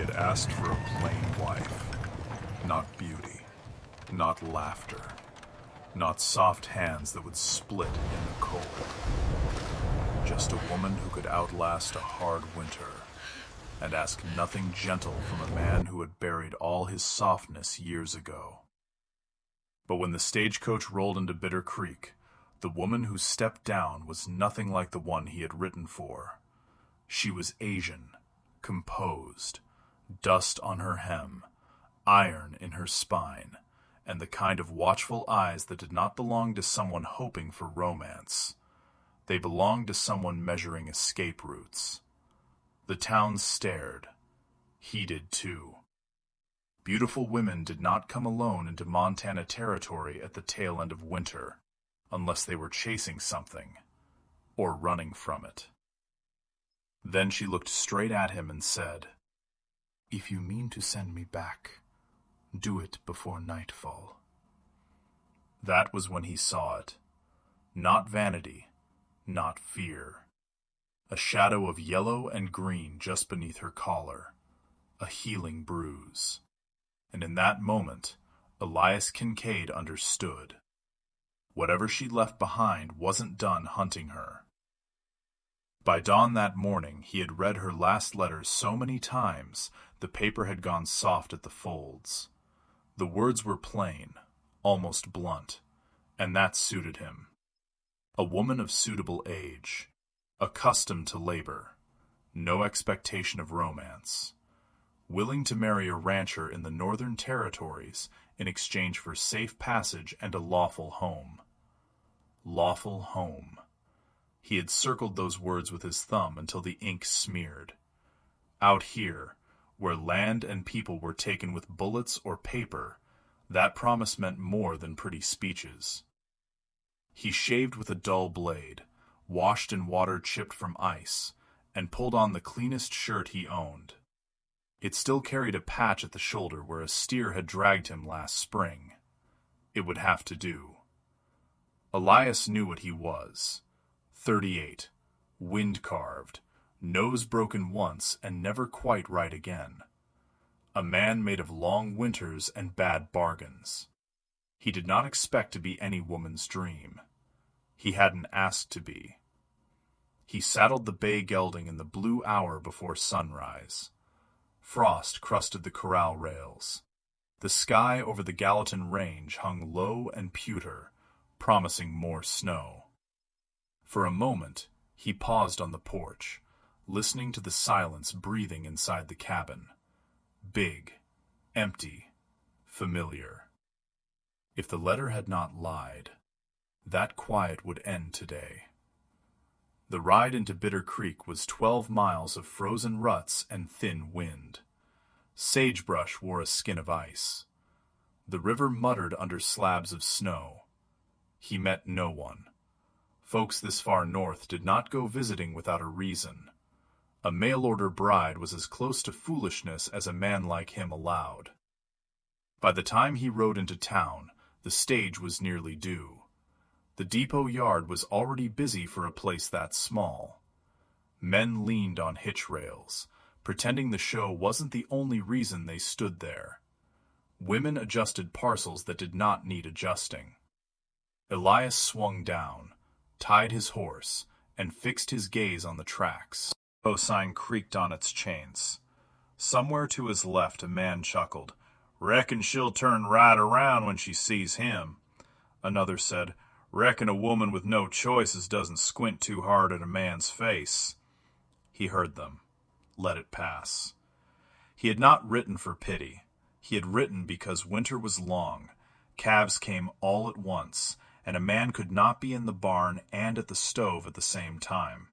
had asked for a plain wife. Not beauty, not laughter, not soft hands that would split in the cold. Just a woman who could outlast a hard winter and ask nothing gentle from a man who had buried all his softness years ago. But when the stagecoach rolled into Bitter Creek, the woman who stepped down was nothing like the one he had written for. She was Asian, composed, dust on her hem, iron in her spine, and the kind of watchful eyes that did not belong to someone hoping for romance. They belonged to someone measuring escape routes. The town stared. He did too. Beautiful women did not come alone into Montana territory at the tail end of winter, unless they were chasing something, or running from it. Then she looked straight at him and said, "If you mean to send me back, do it before nightfall." That was when he saw it. Not vanity, not fear. A shadow of yellow and green just beneath her collar, a healing bruise. And in that moment, Elias Kincaid understood. Whatever she left behind wasn't done hunting her. By dawn that morning, he had read her last letter so many times, the paper had gone soft at the folds. The words were plain, almost blunt, and that suited him. A woman of suitable age, accustomed to labor, no expectation of romance, willing to marry a rancher in the Northern Territories in exchange for safe passage and a lawful home. Lawful home. He had circled those words with his thumb until the ink smeared. Out here, where land and people were taken with bullets or paper, that promise meant more than pretty speeches. He shaved with a dull blade, washed in water chipped from ice, and pulled on the cleanest shirt he owned. It still carried a patch at the shoulder where a steer had dragged him last spring. It would have to do. Elias knew what he was. 38, wind-carved, nose broken once and never quite right again. A man made of long winters and bad bargains. He did not expect to be any woman's dream. He hadn't asked to be. He saddled the bay gelding in the blue hour before sunrise. Frost crusted the corral rails. The sky over the Gallatin Range hung low and pewter, promising more snow. For a moment, he paused on the porch, listening to the silence breathing inside the cabin. Big, empty, familiar. If the letter had not lied, that quiet would end today. The ride into Bitter Creek was 12 miles of frozen ruts and thin wind. Sagebrush wore a skin of ice. The river muttered under slabs of snow. He met no one. Folks this far north did not go visiting without a reason. A mail-order bride was as close to foolishness as a man like him allowed. By the time he rode into town, the stage was nearly due. The depot yard was already busy for a place that small. Men leaned on hitch rails, pretending the show wasn't the only reason they stood there. Women adjusted parcels that did not need adjusting. Elias swung down, tied his horse, and fixed his gaze on the tracks. The sign creaked on its chains. Somewhere to his left a man chuckled, "Reckon she'll turn right around when she sees him." Another said, "Reckon a woman with no choices doesn't squint too hard at a man's face." He heard them. Let it pass. He had not written for pity. He had written because winter was long, calves came all at once, and a man could not be in the barn and at the stove at the same time.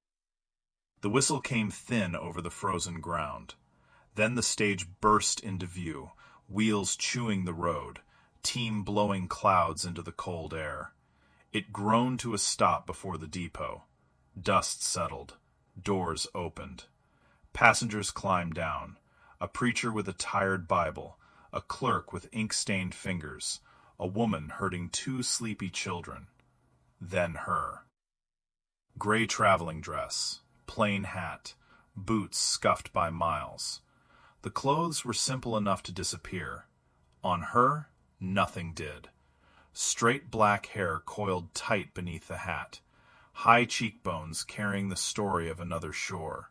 The whistle came thin over the frozen ground. Then the stage burst into view, wheels chewing the road, team blowing clouds into the cold air. It groaned to a stop before the depot. Dust settled. Doors opened. Passengers climbed down. A preacher with a tired Bible, a clerk with ink-stained fingers, a woman herding 2 sleepy children. Then her. Gray traveling dress, plain hat, boots scuffed by miles. The clothes were simple enough to disappear. On her, nothing did. Straight black hair coiled tight beneath the hat, high cheekbones carrying the story of another shore.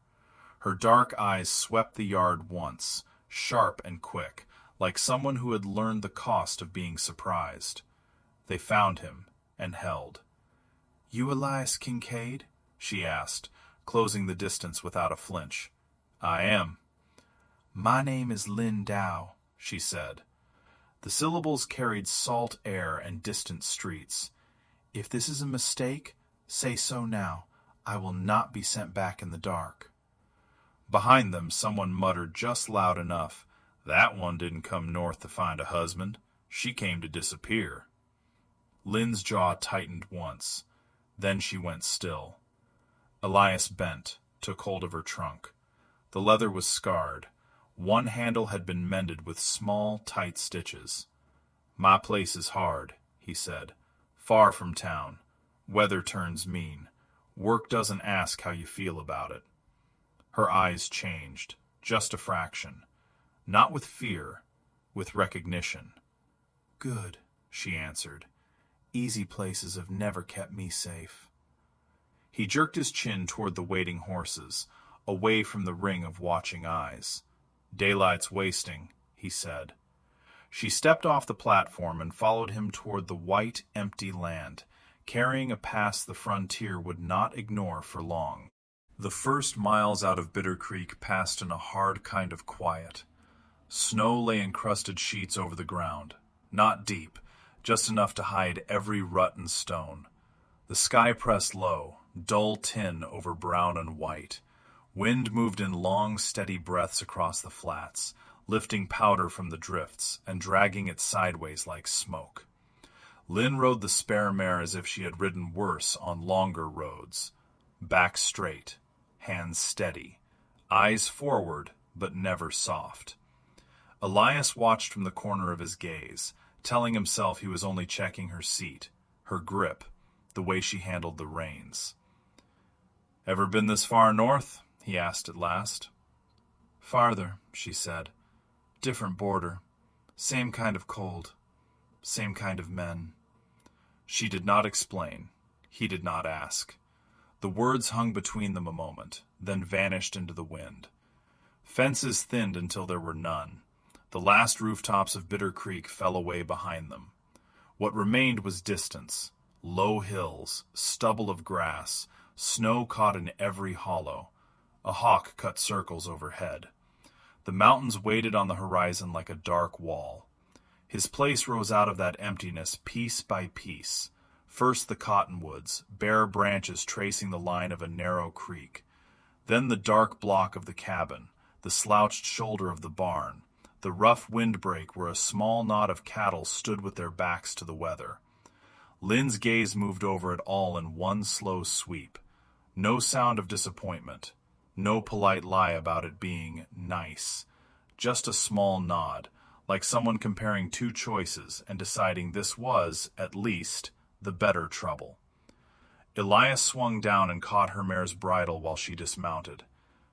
Her dark eyes swept the yard once, sharp and quick, like someone who had learned the cost of being surprised. They found him and held. "You Elias Kincaid?" she asked, closing the distance without a flinch. "I am." "My name is Lynn Dow," she said. The syllables carried salt air and distant streets. "If this is a mistake, say so now. I will not be sent back in the dark." Behind them, someone muttered just loud enough, "That one didn't come north to find a husband. She came to disappear." Lynn's jaw tightened once. Then she went still. Elias bent, took hold of her trunk. The leather was scarred. One handle had been mended with small, tight stitches. "My place is hard," he said. "Far from town. Weather turns mean. Work doesn't ask how you feel about it." Her eyes changed, just a fraction. Not with fear, with recognition. "Good," she answered. "Easy places have never kept me safe." He jerked his chin toward the waiting horses, away from the ring of watching eyes. "Daylight's wasting," he said. She stepped off the platform and followed him toward the white, empty land, carrying a past the frontier would not ignore for long. The first miles out of Bitter Creek passed in a hard kind of quiet. Snow lay in crusted sheets over the ground, not deep, just enough to hide every rut and stone. The sky pressed low, dull tin over brown and white. Wind moved in long, steady breaths across the flats, lifting powder from the drifts and dragging it sideways like smoke. Lynn rode the spare mare as if she had ridden worse on longer roads. Back straight, hands steady, eyes forward, but never soft. Elias watched from the corner of his gaze, telling himself he was only checking her seat, her grip, the way she handled the reins. "Ever been this far north?" he asked at last. "Farther," she said. "Different border. Same kind of cold. Same kind of men." She did not explain. He did not ask. The words hung between them a moment, then vanished into the wind. Fences thinned until there were none. The last rooftops of Bitter Creek fell away behind them. What remained was distance, low hills, stubble of grass, snow caught in every hollow. A hawk cut circles overhead. The mountains waited on the horizon like a dark wall. His place rose out of that emptiness piece by piece. First the cottonwoods, bare branches tracing the line of a narrow creek. Then the dark block of the cabin, the slouched shoulder of the barn, the rough windbreak where a small knot of cattle stood with their backs to the weather. Lynn's gaze moved over it all in one slow sweep. No sound of disappointment. No polite lie about it being nice. Just a small nod, like someone comparing two choices and deciding this was, at least, the better trouble. Elias swung down and caught her mare's bridle while she dismounted.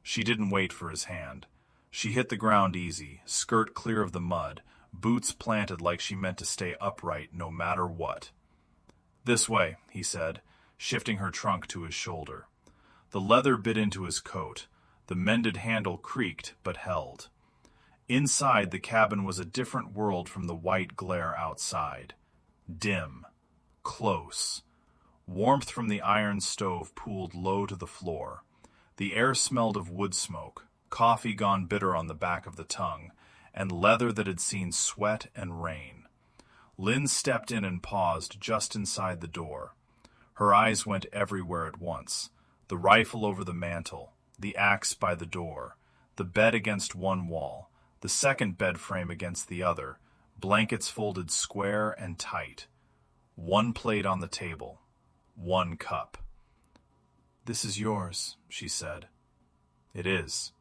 She didn't wait for his hand. She hit the ground easy, skirt clear of the mud, boots planted like she meant to stay upright no matter what. "This way," he said, shifting her trunk to his shoulder. The leather bit into his coat. The mended handle creaked but held. Inside, the cabin was a different world from the white glare outside. Dim. Close. Warmth from the iron stove pooled low to the floor. The air smelled of wood smoke, coffee gone bitter on the back of the tongue, and leather that had seen sweat and rain. Lynn stepped in and paused just inside the door. Her eyes went everywhere at once. The rifle over the mantel, the axe by the door, the bed against one wall, the second bed frame against the other, blankets folded square and tight. One plate on the table, one cup. "This is yours," she said. "It is."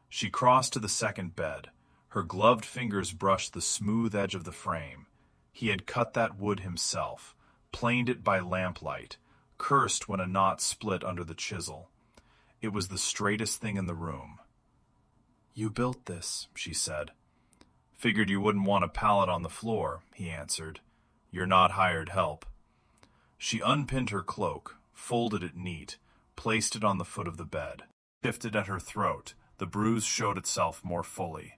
She crossed to the second bed. Her gloved fingers brushed the smooth edge of the frame. He had cut that wood himself, planed it by lamplight, cursed when a knot split under the chisel. It was the straightest thing in the room. You built this, she said. Figured you wouldn't want a pallet on the floor, he answered. You're not hired help. She unpinned her cloak, folded it neat, placed it on the foot of the bed. Shifted at her throat, the bruise showed itself more fully.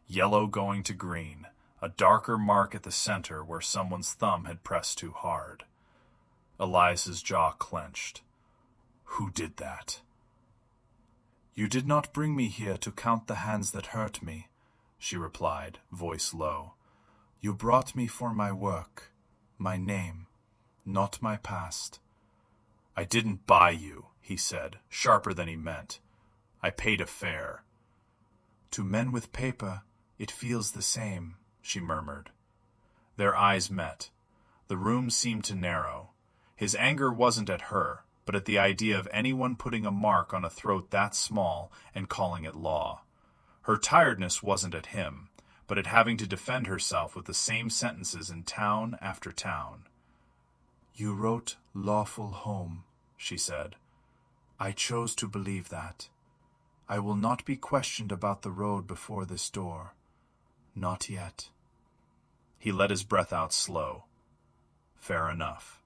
Yellow going to green, a darker mark at the center where someone's thumb had pressed too hard. Elias's jaw clenched. Who did that? You did not bring me here to count the hands that hurt me, she replied, voice low. You brought me for my work, my name, not my past. I didn't buy you, he said, sharper than he meant. I paid a fare. To men with paper, it feels the same, she murmured. Their eyes met. The room seemed to narrow. His anger wasn't at her, but at the idea of anyone putting a mark on a throat that small and calling it law. Her tiredness wasn't at him, but at having to defend herself with the same sentences in town after town. You wrote lawful home, she said. I chose to believe that. I will not be questioned about the road before this door. Not yet. He let his breath out slow. Fair enough.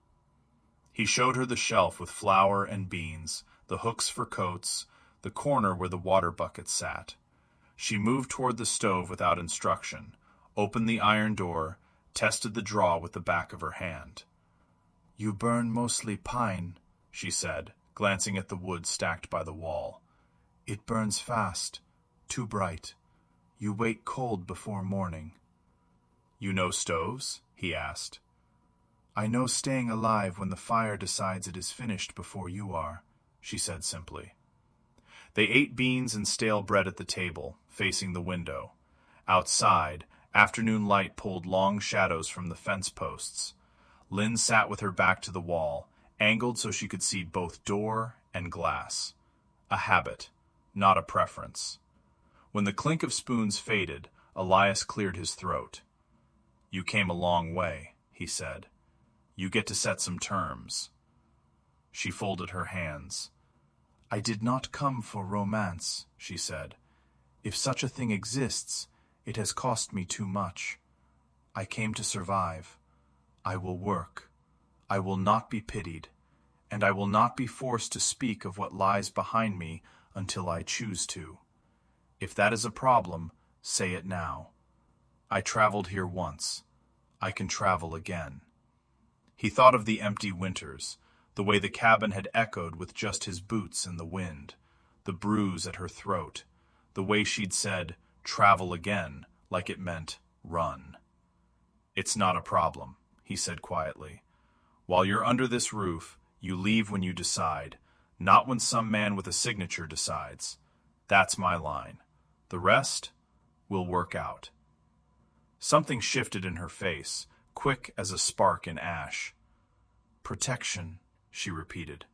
He showed her the shelf with flour and beans, the hooks for coats, the corner where the water bucket sat. She moved toward the stove without instruction, opened the iron door, tested the draw with the back of her hand. You burn mostly pine, she said, glancing at the wood stacked by the wall. It burns fast, too bright. You wait cold before morning. You know stoves? He asked. I know staying alive when the fire decides it is finished before you are, she said simply. They ate beans and stale bread at the table, facing the window. Outside, afternoon light pulled long shadows from the fence posts. Lynn sat with her back to the wall, angled so she could see both door and glass. A habit, not a preference. When the clink of spoons faded, Elias cleared his throat. You came a long way, he said. You get to set some terms. She folded her hands. I did not come for romance, she said. If such a thing exists, it has cost me too much. I came to survive. I will work. I will not be pitied, and I will not be forced to speak of what lies behind me until I choose to. If that is a problem, say it now. I traveled here once. I can travel again. He thought of the empty winters, the way the cabin had echoed with just his boots in the wind, the bruise at her throat, the way she'd said, travel again, like it meant run. It's not a problem, he said quietly. While you're under this roof, you leave when you decide, not when some man with a signature decides. That's my line. The rest will work out. Something shifted in her face, quick as a spark in ash. Protection, she repeated.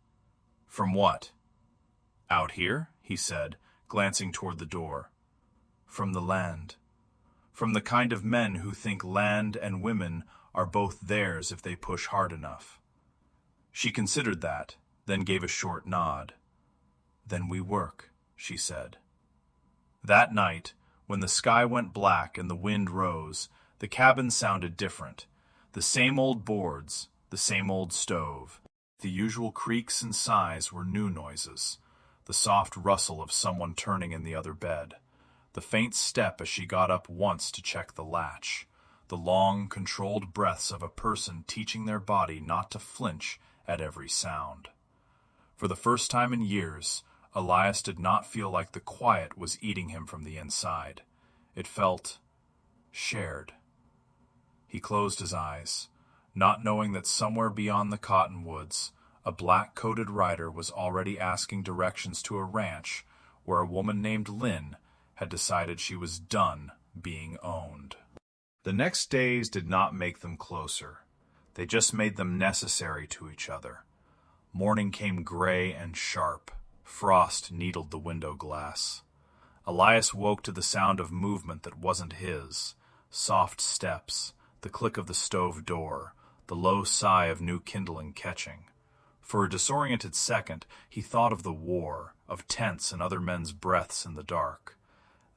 From what? Out here, he said, glancing toward the door. From the land. From the kind of men who think land and women are both theirs if they push hard enough. She considered that, then gave a short nod. Then we work, she said. That night, when the sky went black and the wind rose, the cabin sounded different. The same old boards, the same old stove. The usual creaks and sighs were new noises. The soft rustle of someone turning in the other bed. The faint step as she got up once to check the latch. The long, controlled breaths of a person teaching their body not to flinch at every sound. For the first time in years, Elias did not feel like the quiet was eating him from the inside. It felt shared. He closed his eyes, not knowing that somewhere beyond the cottonwoods, a black-coated rider was already asking directions to a ranch where a woman named Lynn had decided she was done being owned. The next days did not make them closer. They just made them necessary to each other. Morning came gray and sharp. Frost needled the window glass. Elias woke to the sound of movement that wasn't his. Soft steps, the click of the stove door, the low sigh of new kindling catching. For a disoriented second, he thought of the war, of tents and other men's breaths in the dark.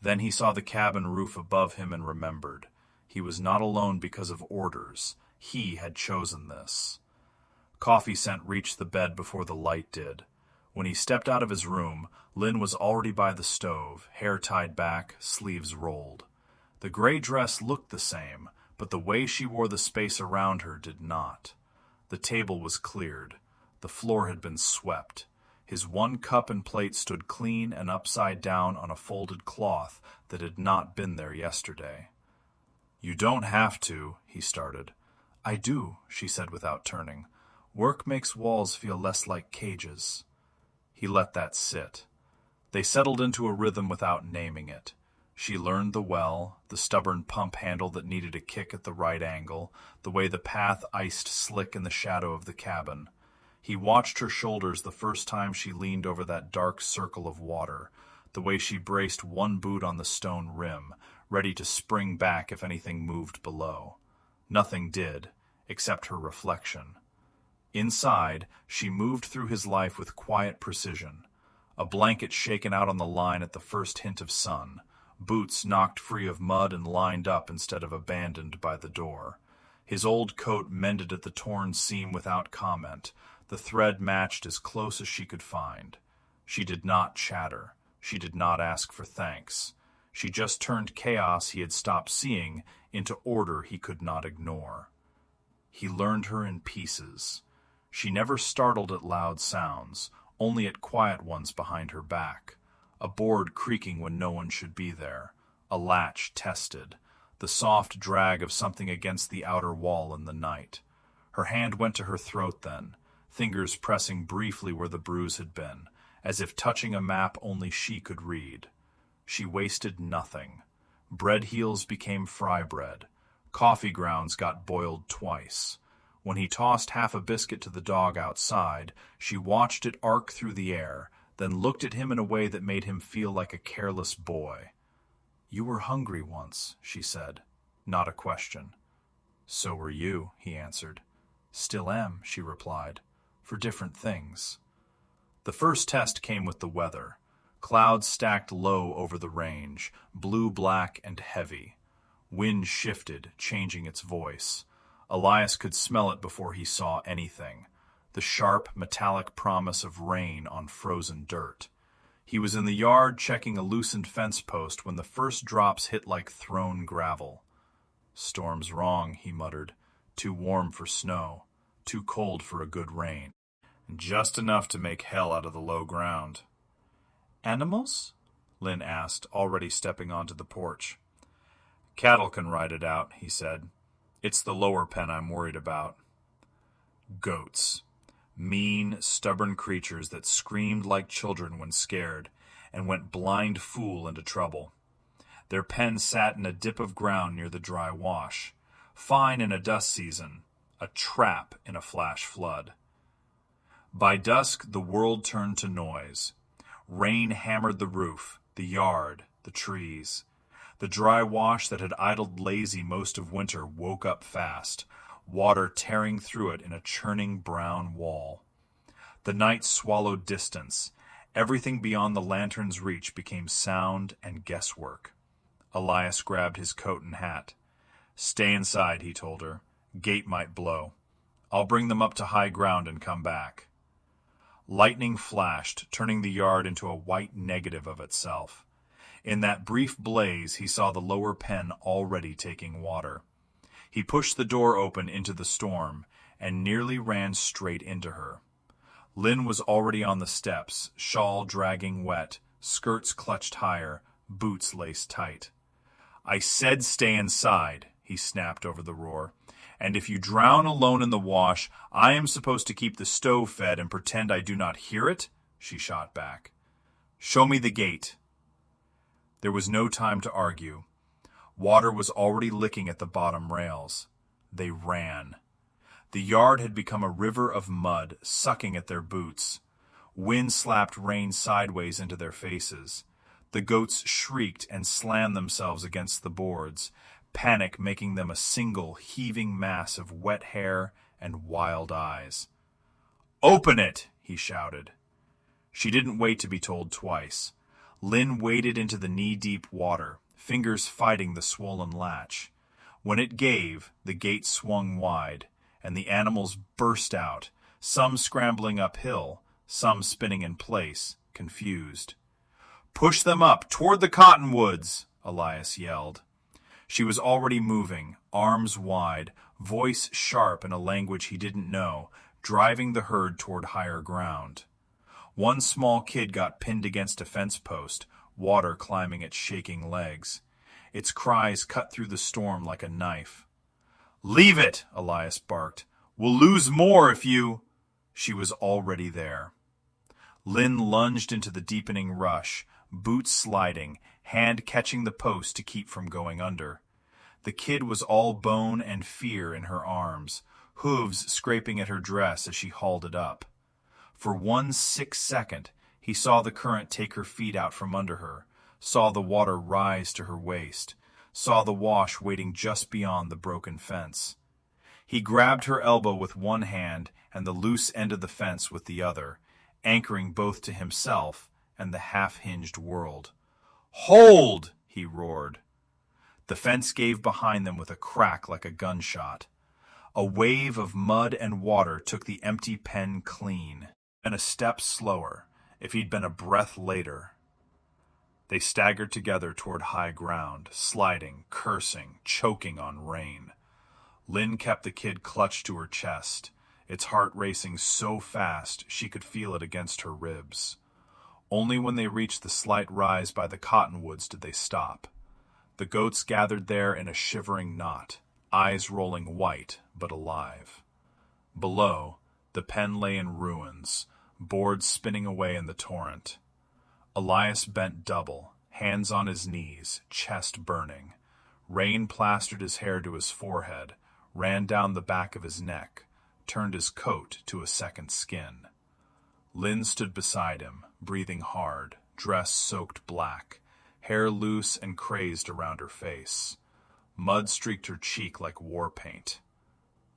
Then he saw the cabin roof above him and remembered. He was not alone because of orders. He had chosen this. Coffee scent reached the bed before the light did. When he stepped out of his room, Lynn was already by the stove, hair tied back, sleeves rolled. The gray dress looked the same, but the way she wore the space around her did not. The table was cleared. The floor had been swept. His one cup and plate stood clean and upside down on a folded cloth that had not been there yesterday. "You don't have to," he started. "I do," she said without turning. "Work makes walls feel less like cages." He let that sit. They settled into a rhythm without naming it. She learned the well, the stubborn pump handle that needed a kick at the right angle, the way the path iced slick in the shadow of the cabin. He watched her shoulders the first time she leaned over that dark circle of water, the way she braced one boot on the stone rim, ready to spring back if anything moved below. Nothing did, except her reflection. Inside, she moved through his life with quiet precision. A blanket shaken out on the line at the first hint of sun. Boots knocked free of mud and lined up instead of abandoned by the door. His old coat mended at the torn seam without comment. The thread matched as close as she could find. She did not chatter. She did not ask for thanks. She just turned chaos he had stopped seeing into order he could not ignore. He learned her in pieces. She never startled at loud sounds, only at quiet ones behind her back. A board creaking when no one should be there. A latch tested. The soft drag of something against the outer wall in the night. Her hand went to her throat then, fingers pressing briefly where the bruise had been, as if touching a map only she could read. She wasted nothing. Bread heels became fry bread. Coffee grounds got boiled twice. When he tossed half a biscuit to the dog outside, she watched it arc through the air, then looked at him in a way that made him feel like a careless boy. "You were hungry once," she said, not a question. "So were you," he answered. "Still am," she replied, "for different things." The first test came with the weather. Clouds stacked low over the range, blue-black and heavy. Wind shifted, changing its voice. Elias could smell it before he saw anything. The sharp, metallic promise of rain on frozen dirt. He was in the yard checking a loosened fence post when the first drops hit like thrown gravel. "Storm's wrong," he muttered. "Too warm for snow. Too cold for a good rain. Just enough to make hell out of the low ground." "Animals?" Lynn asked, already stepping onto the porch. "Cattle can ride it out," he said. "It's the lower pen I'm worried about." Goats. Mean, stubborn creatures that screamed like children when scared and went blind fool into trouble. Their pen sat in a dip of ground near the dry wash. Fine in a dust season, a trap in a flash flood. By dusk, the world turned to noise. Rain hammered the roof, the yard, the trees. The dry wash that had idled lazy most of winter woke up fast, water tearing through it in a churning brown wall. The night swallowed distance. Everything beyond the lantern's reach became sound and guesswork. Elias grabbed his coat and hat. "Stay inside," he told her. "Gate might blow. I'll bring them up to high ground and come back." Lightning flashed, turning the yard into a white negative of itself. In that brief blaze, he saw the lower pen already taking water. He pushed the door open into the storm and nearly ran straight into her. Lynn was already on the steps, shawl dragging wet, skirts clutched higher, boots laced tight. "I said stay inside," he snapped over the roar. "And if you drown alone in the wash, I am supposed to keep the stove fed and pretend I do not hear it?" she shot back. "Show me the gate." There was no time to argue. Water was already licking at the bottom rails. They ran. The yard had become a river of mud, sucking at their boots. Wind slapped rain sideways into their faces. The goats shrieked and slammed themselves against the boards, panic making them a single, heaving mass of wet hair and wild eyes. "Open it!" he shouted. She didn't wait to be told twice. Lynn waded into the knee-deep water, fingers fighting the swollen latch. When it gave, the gate swung wide, and the animals burst out, some scrambling uphill, some spinning in place, confused. "Push them up, toward the cottonwoods!" Elias yelled. She was already moving, arms wide, voice sharp in a language he didn't know, driving the herd toward higher ground. One small kid got pinned against a fence post, water climbing its shaking legs. Its cries cut through the storm like a knife. "Leave it!" Elias barked. "We'll lose more if you—" She was already there. Lynn lunged into the deepening rush, boots sliding, hand catching the post to keep from going under. The kid was all bone and fear in her arms, hooves scraping at her dress as she hauled it up. For 1 second, he saw the current take her feet out from under her, saw the water rise to her waist, saw the wash waiting just beyond the broken fence. He grabbed her elbow with one hand and the loose end of the fence with the other, anchoring both to himself and the half-hinged world. "Hold!" he roared. The fence gave behind them with a crack like a gunshot. A wave of mud and water took the empty pen clean, and a step slower, if he'd been a breath later. They staggered together toward high ground, sliding, cursing, choking on rain. Lynn kept the kid clutched to her chest, its heart racing so fast she could feel it against her ribs. Only when they reached the slight rise by the cottonwoods did they stop. The goats gathered there in a shivering knot, eyes rolling white but alive. Below, the pen lay in ruins, boards spinning away in the torrent. Elias bent double, hands on his knees, chest burning. Rain plastered his hair to his forehead, ran down the back of his neck, turned his coat to a second skin. Lynn stood beside him, breathing hard, dress soaked black, hair loose and crazed around her face. Mud streaked her cheek like war paint.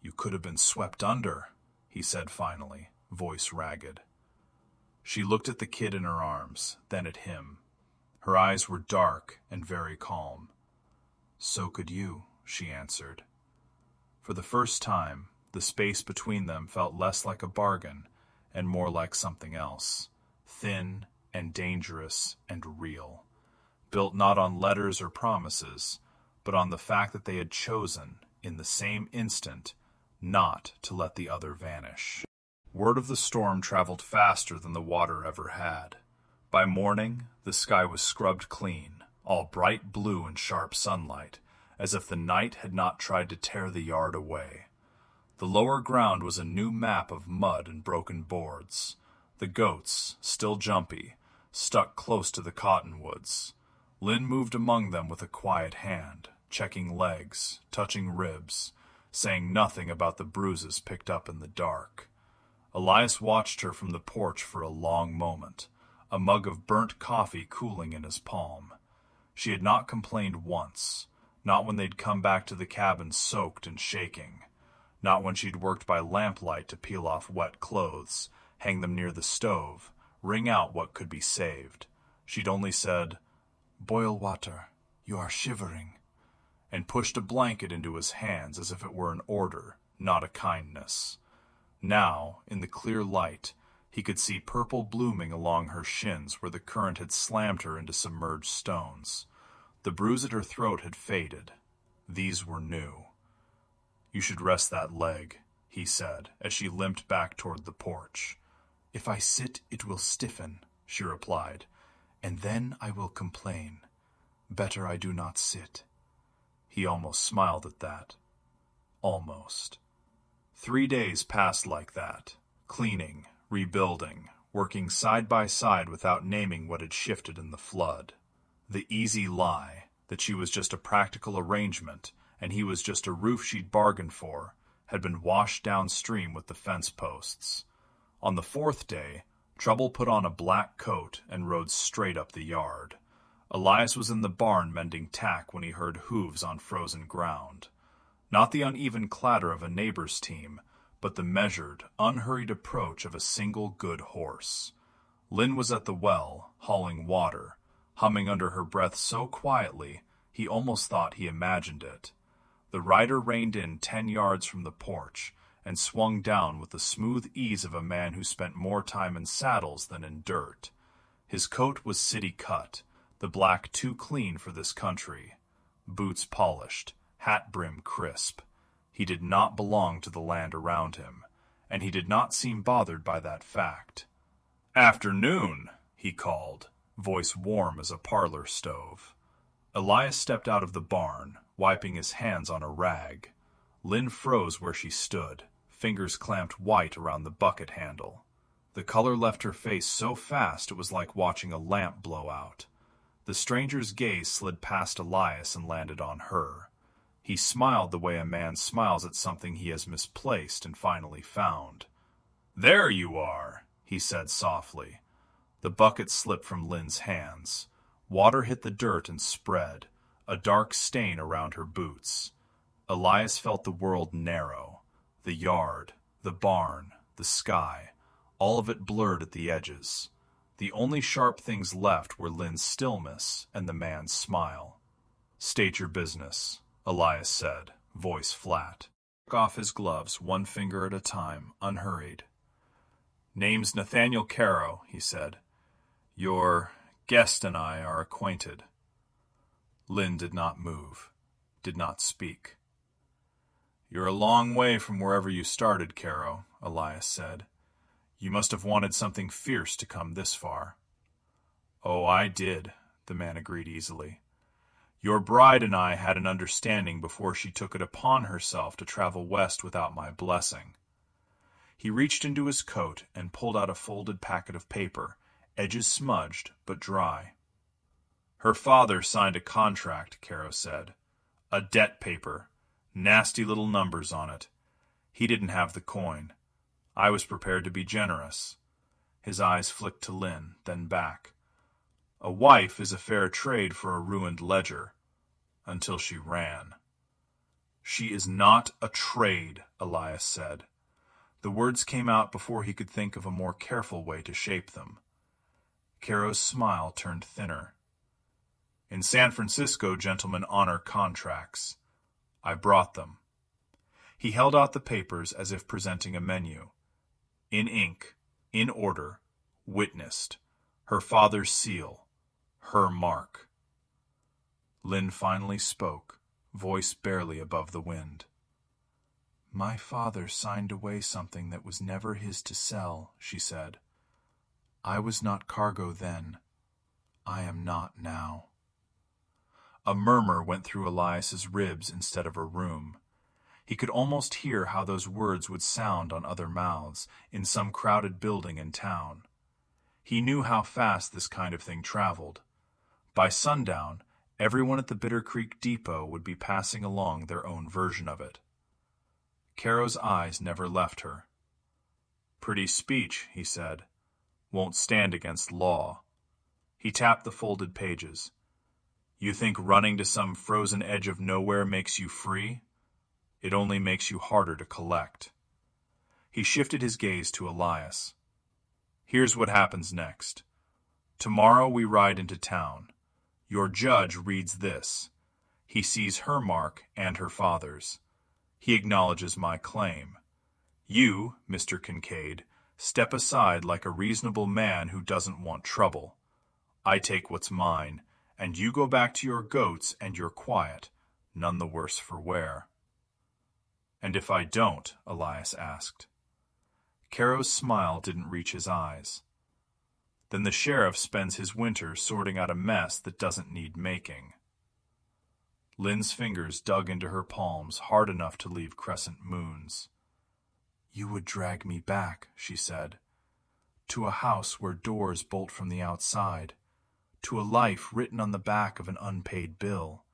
"You could have been swept under," he said finally, voice ragged. She looked at the kid in her arms, then at him. Her eyes were dark and very calm. "So could you," she answered. For the first time, the space between them felt less like a bargain and more like something else, thin and dangerous and real, built not on letters or promises, but on the fact that they had chosen, in the same instant, not to let the other vanish. Word of the storm traveled faster than the water ever had. By morning, the sky was scrubbed clean, all bright blue and sharp sunlight, as if the night had not tried to tear the yard away. The lower ground was a new map of mud and broken boards. The goats, still jumpy, stuck close to the cottonwoods. Lynn moved among them with a quiet hand, checking legs, touching ribs, saying nothing about the bruises picked up in the dark. Elias watched her from the porch for a long moment, a mug of burnt coffee cooling in his palm. She had not complained once, not when they'd come back to the cabin soaked and shaking, not when she'd worked by lamplight to peel off wet clothes, hang them near the stove, wring out what could be saved. She'd only said, "Boil water, you are shivering," and pushed a blanket into his hands as if it were an order, not a kindness. Now, in the clear light, he could see purple blooming along her shins where the current had slammed her into submerged stones. The bruise at her throat had faded. These were new. "You should rest that leg," he said, as she limped back toward the porch. "If I sit, it will stiffen," she replied, "and then I will complain. Better I do not sit." He almost smiled at that. Almost. 3 days passed like that, cleaning, rebuilding, working side by side without naming what had shifted in the flood. The easy lie, that she was just a practical arrangement and he was just a roof she'd bargained for, had been washed downstream with the fence posts. On the 4th day, Trouble put on a black coat and rode straight up the yard. Elias was in the barn mending tack when he heard hooves on frozen ground. Not the uneven clatter of a neighbor's team, but the measured, unhurried approach of a single good horse. Lynn was at the well, hauling water, humming under her breath so quietly he almost thought he imagined it. The rider reined in 10 yards from the porch and swung down with the smooth ease of a man who spent more time in saddles than in dirt. His coat was city cut, the black too clean for this country. Boots polished, hat brim crisp. He did not belong to the land around him, and he did not seem bothered by that fact. "Afternoon," he called, voice warm as a parlor stove. Elias stepped out of the barn, wiping his hands on a rag. Lynn froze where she stood, fingers clamped white around the bucket handle. The color left her face so fast it was like watching a lamp blow out. The stranger's gaze slid past Elias and landed on her. He smiled the way a man smiles at something he has misplaced and finally found. "There you are," he said softly. The bucket slipped from Lynn's hands. Water hit the dirt and spread, a dark stain around her boots. Elias felt the world narrow. The yard, the barn, the sky, all of it blurred at the edges. The only sharp things left were Lynn's stillness and the man's smile. "State your business," Elias said, voice flat. He took off his gloves, one finger at a time, unhurried. "Name's Nathaniel Caro," he said. "Your guest and I are acquainted." Lynn did not move, did not speak. "You're a long way from wherever you started, Caro," Elias said. "You must have wanted something fierce to come this far." "Oh, I did," the man agreed easily. "Your bride and I had an understanding before she took it upon herself to travel west without my blessing." He reached into his coat and pulled out a folded packet of paper, edges smudged but dry. "Her father signed a contract," Caro said. "A debt paper. Nasty little numbers on it. He didn't have the coin. I was prepared to be generous." His eyes flicked to Lynn, then back. "A wife is a fair trade for a ruined ledger. Until she ran." "She is not a trade," Elias said. The words came out before he could think of a more careful way to shape them. Caro's smile turned thinner. "In San Francisco, gentlemen honor contracts. I brought them." He held out the papers as if presenting a menu. In ink, in order, witnessed, her father's seal, her mark. Lynn finally spoke, voice barely above the wind. "My father signed away something that was never his to sell," she said. "I was not cargo then. I am not now." A murmur went through Elias's ribs instead of a room. He could almost hear how those words would sound on other mouths, in some crowded building in town. He knew how fast this kind of thing traveled. By sundown, everyone at the Bitter Creek depot would be passing along their own version of it. Caro's eyes never left her. "Pretty speech," he said. "Won't stand against law." He tapped the folded pages. "You think running to some frozen edge of nowhere makes you free? It only makes you harder to collect." He shifted his gaze to Elias. "Here's what happens next. Tomorrow we ride into town. Your judge reads this. He sees her mark and her father's. He acknowledges my claim. You, Mr. Kincaid, step aside like a reasonable man who doesn't want trouble. I take what's mine, and you go back to your goats and your quiet, none the worse for wear." "And if I don't?" Elias asked. Caro's smile didn't reach his eyes. "Then the sheriff spends his winter sorting out a mess that doesn't need making." Lynn's fingers dug into her palms hard enough to leave crescent moons. "You would drag me back," she said, "to a house where doors bolt from the outside, to a life written on the back of an unpaid bill.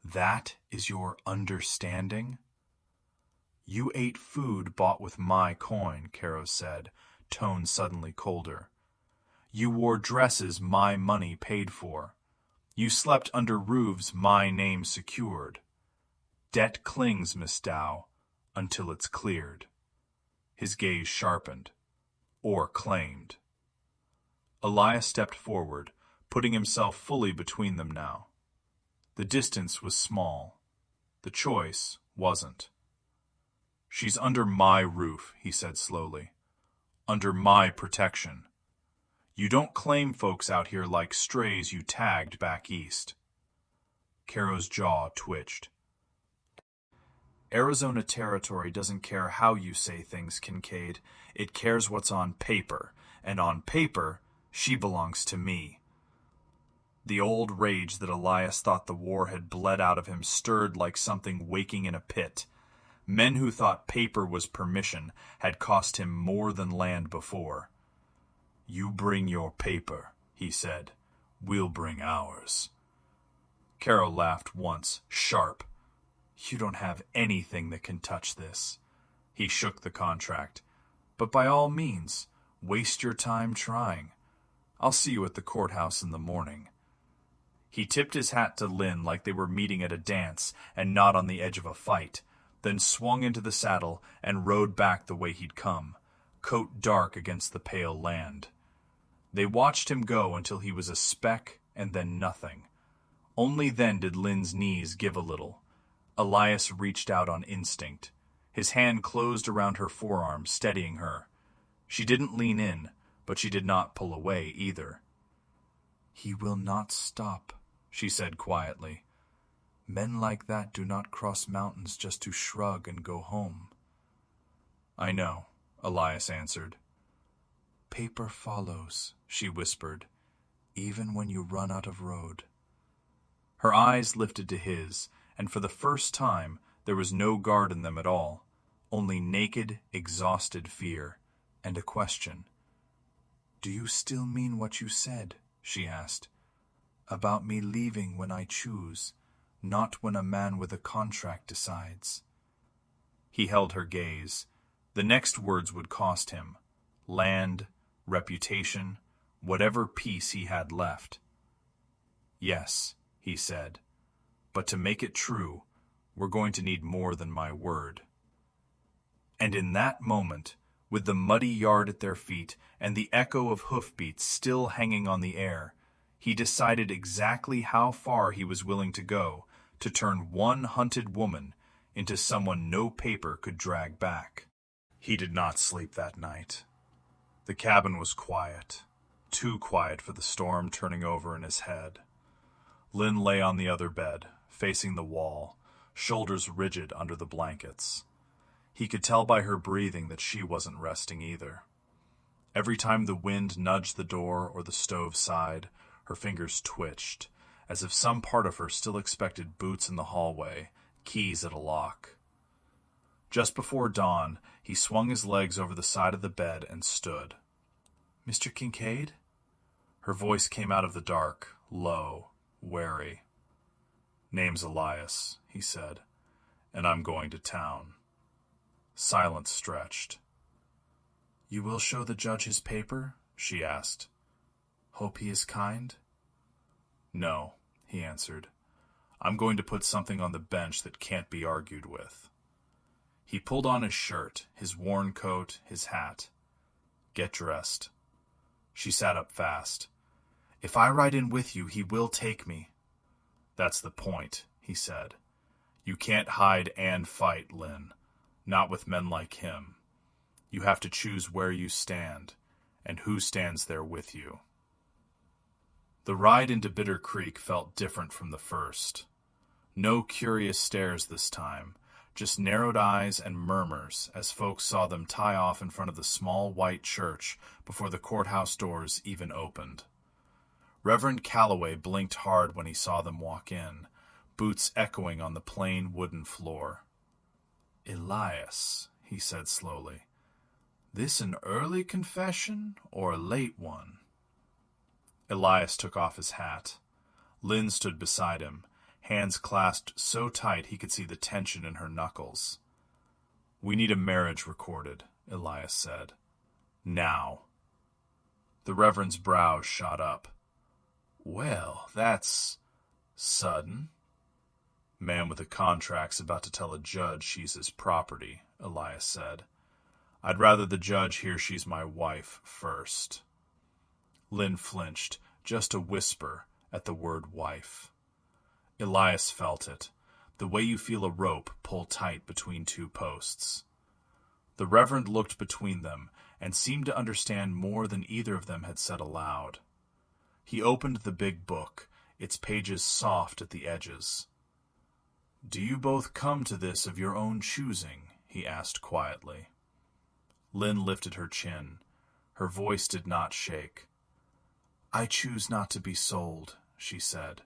That is your understanding?" "You ate food bought with my coin," Caro said, tone suddenly colder. "You wore dresses my money paid for. You slept under roofs my name secured. Debt clings, Miss Dow, until it's cleared." His gaze sharpened. "Or claimed." Elias stepped forward, putting himself fully between them now. The distance was small. The choice wasn't. "She's under my roof," he said slowly. "Under my protection. You don't claim folks out here like strays you tagged back east." Caro's jaw twitched. "Arizona territory doesn't care how you say things, Kincaid. It cares what's on paper. And on paper, she belongs to me." The old rage that Elias thought the war had bled out of him stirred like something waking in a pit. Men who thought paper was permission had cost him more than land before. "You bring your paper," he said. "We'll bring ours." Caro laughed once, sharp. "You don't have anything that can touch this." He shook the contract. "But by all means, waste your time trying. I'll see you at the courthouse in the morning." He tipped his hat to Lynn like they were meeting at a dance and not on the edge of a fight, then swung into the saddle and rode back the way he'd come, coat dark against the pale land. They watched him go until he was a speck and then nothing. Only then did Lynn's knees give a little. Elias reached out on instinct. His hand closed around her forearm, steadying her. She didn't lean in, but she did not pull away either. "He will not stop," she said quietly. "Men like that do not cross mountains just to shrug and go home." "I know," Elias answered. "Paper follows," she whispered, "even when you run out of road." Her eyes lifted to his, and for the first time there was no guard in them at all, only naked, exhausted fear, and a question. "Do you still mean what you said?" she asked. "About me leaving when I choose, not when a man with a contract decides." He held her gaze. The next words would cost him. Land, reputation, whatever peace he had left. "Yes," he said, "but to make it true, we're going to need more than my word." And in that moment, with the muddy yard at their feet and the echo of hoofbeats still hanging on the air, he decided exactly how far he was willing to go to turn one hunted woman into someone no paper could drag back. He did not sleep that night. The cabin was quiet, too quiet for the storm turning over in his head. Lynn lay on the other bed, facing the wall, shoulders rigid under the blankets. He could tell by her breathing that she wasn't resting either. Every time the wind nudged the door or the stove side, her fingers twitched, as if some part of her still expected boots in the hallway, keys at a lock. Just before dawn, he swung his legs over the side of the bed and stood. "Mr. Kincaid?" Her voice came out of the dark, low, wary. "Name's Elias," he said, "and I'm going to town." Silence stretched. "You will show the judge his paper?" she asked. "Hope he is kind?" "No," he answered. "I'm going to put something on the bench that can't be argued with." He pulled on his shirt, his worn coat, his hat. "Get dressed." She sat up fast. "If I ride in with you, he will take me." "That's the point," he said. "You can't hide and fight, Lynn. Not with men like him. You have to choose where you stand, and who stands there with you." The ride into Bitter Creek felt different from the first. No curious stares this time, just narrowed eyes and murmurs as folks saw them tie off in front of the small white church before the courthouse doors even opened. Reverend Calloway blinked hard when he saw them walk in, boots echoing on the plain wooden floor. "Elias," he said slowly, "this an early confession or a late one?" Elias took off his hat. Lynn stood beside him, hands clasped so tight he could see the tension in her knuckles. "We need a marriage recorded," Elias said. "Now." The Reverend's brows shot up. "Well, that's sudden." "Man with a contract's about to tell a judge she's his property," Elias said. "I'd rather the judge hear she's my wife first." Lynn flinched, just a whisper at the word wife. Elias felt it, the way you feel a rope pull tight between two posts. The Reverend looked between them and seemed to understand more than either of them had said aloud. He opened the big book, its pages soft at the edges. "Do you both come to this of your own choosing?" he asked quietly. Lynn lifted her chin. Her voice did not shake. "I choose not to be sold," she said.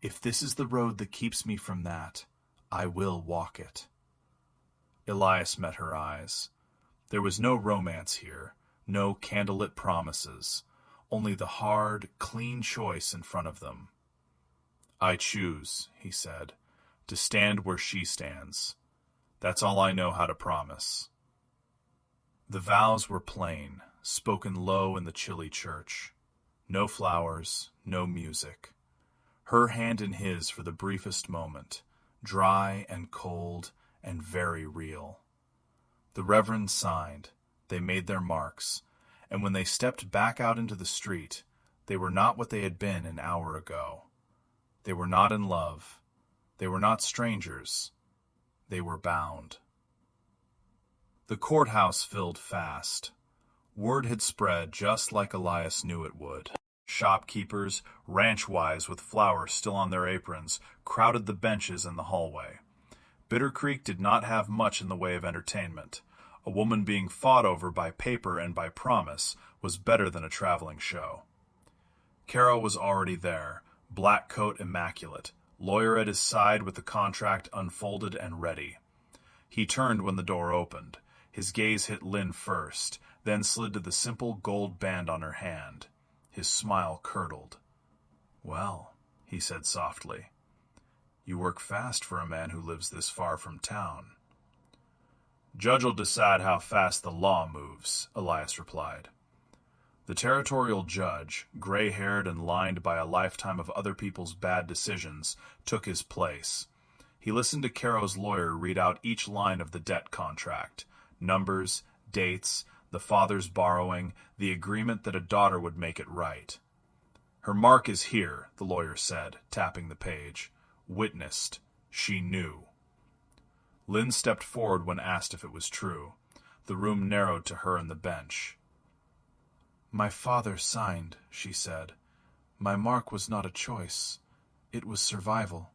"If this is the road that keeps me from that, I will walk it." Elias met her eyes. There was no romance here, no candlelit promises, only the hard, clean choice in front of them. "I choose," he said, "to stand where she stands. That's all I know how to promise." The vows were plain, spoken low in the chilly church. No flowers, no music. Her hand in his for the briefest moment, dry and cold and very real. The Reverend signed, they made their marks, and when they stepped back out into the street, they were not what they had been an hour ago. They were not in love. They were not strangers. They were bound. The courthouse filled fast. Word had spread just like Elias knew it would. Shopkeepers, ranch-wives with flowers still on their aprons, crowded the benches in the hallway. Bitter Creek did not have much in the way of entertainment. A woman being fought over by paper and by promise was better than a traveling show. Caro was already there, black coat immaculate, lawyer at his side with the contract unfolded and ready. He turned when the door opened. His gaze hit Lynn first, then slid to the simple gold band on her hand. His smile curdled. "Well," he said softly, "you work fast for a man who lives this far from town." "Judge'll decide how fast the law moves," Elias replied. The territorial judge, gray-haired and lined by a lifetime of other people's bad decisions, took his place. He listened to Caro's lawyer read out each line of the debt contract, numbers, dates, the father's borrowing, the agreement that a daughter would make it right. "Her mark is here," the lawyer said, tapping the page. "Witnessed. She knew." Lynn stepped forward when asked if it was true. The room narrowed to her and the bench. "My father signed," she said. "My mark was not a choice. It was survival.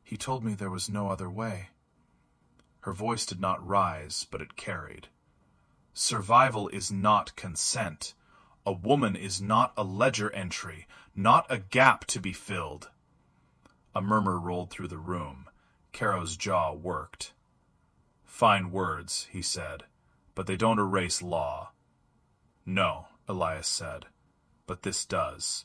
He told me there was no other way." Her voice did not rise, but it carried. Survival is not consent. A woman is not a ledger entry, not a gap to be filled. A murmur rolled through the room. Caro's jaw worked. "Fine words," he said, "but they don't erase law." "No," Elias said, "but this does."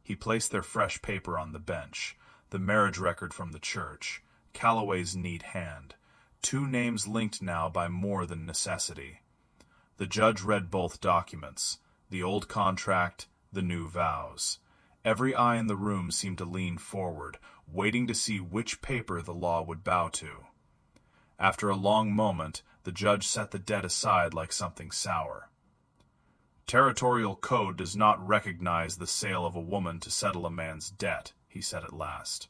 He placed their fresh paper on the bench, the marriage record from the church, Calloway's neat hand, 2 names linked now by more than necessity. The judge read both documents, the old contract, the new vows. Every eye in the room seemed to lean forward, waiting to see which paper the law would bow to. After a long moment, the judge set the debt aside like something sour. "Territorial code does not recognize the sale of a woman to settle a man's debt," he said at last.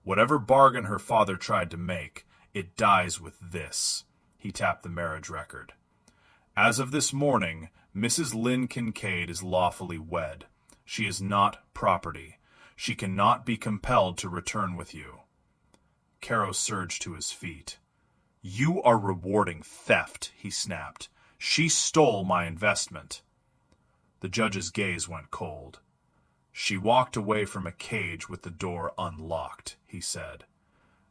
"Whatever bargain her father tried to make, it dies with this." He tapped the marriage record. "As of this morning, Mrs. Lynn Kincaid is lawfully wed. She is not property. She cannot be compelled to return with you." Caro surged to his feet. "You are rewarding theft," he snapped. "She stole my investment." The judge's gaze went cold. "She walked away from a cage with the door unlocked," he said.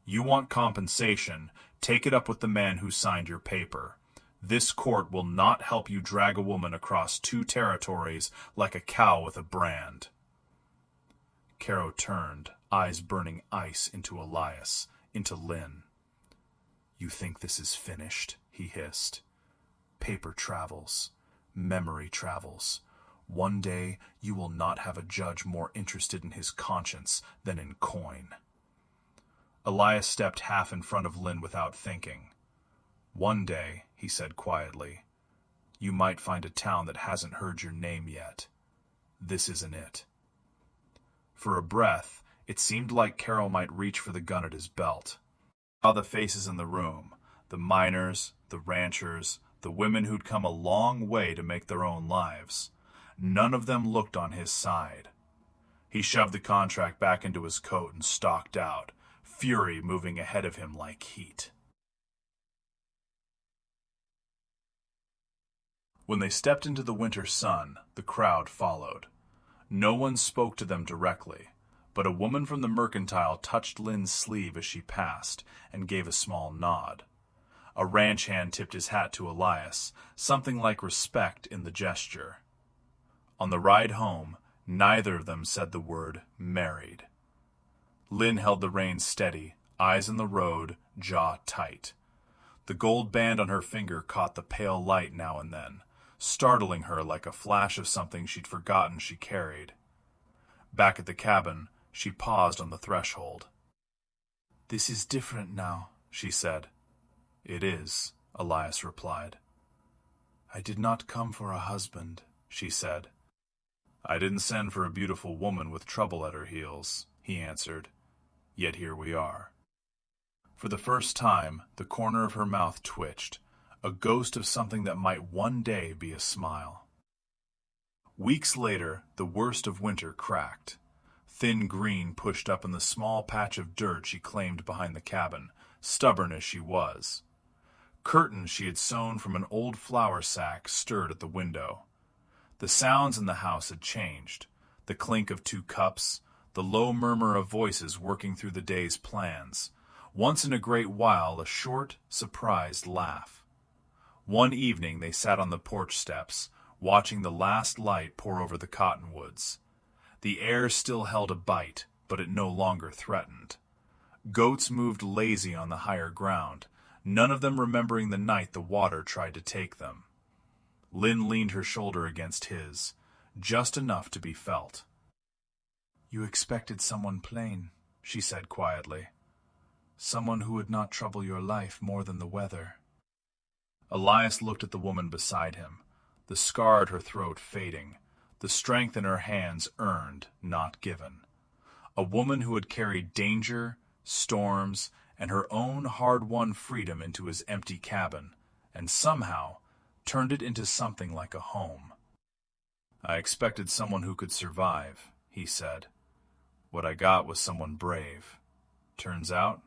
"You want compensation, take it up with the man who signed your paper. This court will not help you drag a woman across 2 territories like a cow with a brand." Caro turned, eyes burning ice into Elias, into Lynn. "You think this is finished?" he hissed. "Paper travels. Memory travels. One day you will not have a judge more interested in his conscience than in coin." Elias stepped half in front of Lynn without thinking. "One day," he said quietly, "you might find a town that hasn't heard your name yet. This isn't it. For a breath, it seemed like Carol might reach for the gun at his belt. He saw the faces in the room, the miners, the ranchers, the women who'd come a long way to make their own lives. None of them looked on his side. He shoved the contract back into his coat and stalked out, fury moving ahead of him like heat. When they stepped into the winter sun, the crowd followed. No one spoke to them directly, but a woman from the mercantile touched Lynn's sleeve as she passed and gave a small nod. A ranch hand tipped his hat to Elias, something like respect in the gesture. On the ride home, neither of them said the word married. Lynn held the reins steady, eyes on the road, jaw tight. The gold band on her finger caught the pale light now and then, startling her like a flash of something she'd forgotten she carried. Back at the cabin, she paused on the threshold. "This is different now," she said. "It is," Elias replied. "I did not come for a husband," she said. "I didn't send for a beautiful woman with trouble at her heels," he answered. "Yet here we are." For the first time, the corner of her mouth twitched, a ghost of something that might one day be a smile. Weeks later, the worst of winter cracked. Thin green pushed up in the small patch of dirt she claimed behind the cabin, stubborn as she was. Curtains she had sewn from an old flour sack stirred at the window. The sounds in the house had changed, the clink of 2 cups, the low murmur of voices working through the day's plans. Once in a great while, a short, surprised laugh. One evening they sat on the porch steps, watching the last light pour over the cottonwoods. The air still held a bite, but it no longer threatened. Goats moved lazy on the higher ground, none of them remembering the night the water tried to take them. Lynn leaned her shoulder against his, just enough to be felt. "You expected someone plain," she said quietly. "Someone who would not trouble your life more than the weather." Elias looked at the woman beside him, the scar at her throat fading, the strength in her hands earned, not given. A woman who had carried danger, storms, and her own hard-won freedom into his empty cabin, and somehow turned it into something like a home. "I expected someone who could survive," he said. "What I got was someone brave. Turns out,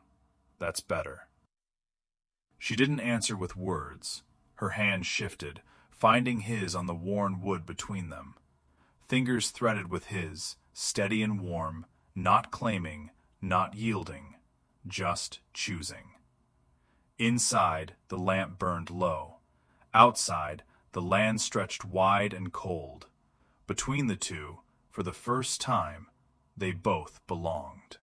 that's better." She didn't answer with words. Her hand shifted, finding his on the worn wood between them. Fingers threaded with his, steady and warm, not claiming, not yielding, just choosing. Inside, the lamp burned low. Outside, the land stretched wide and cold. Between the two, for the first time, they both belonged.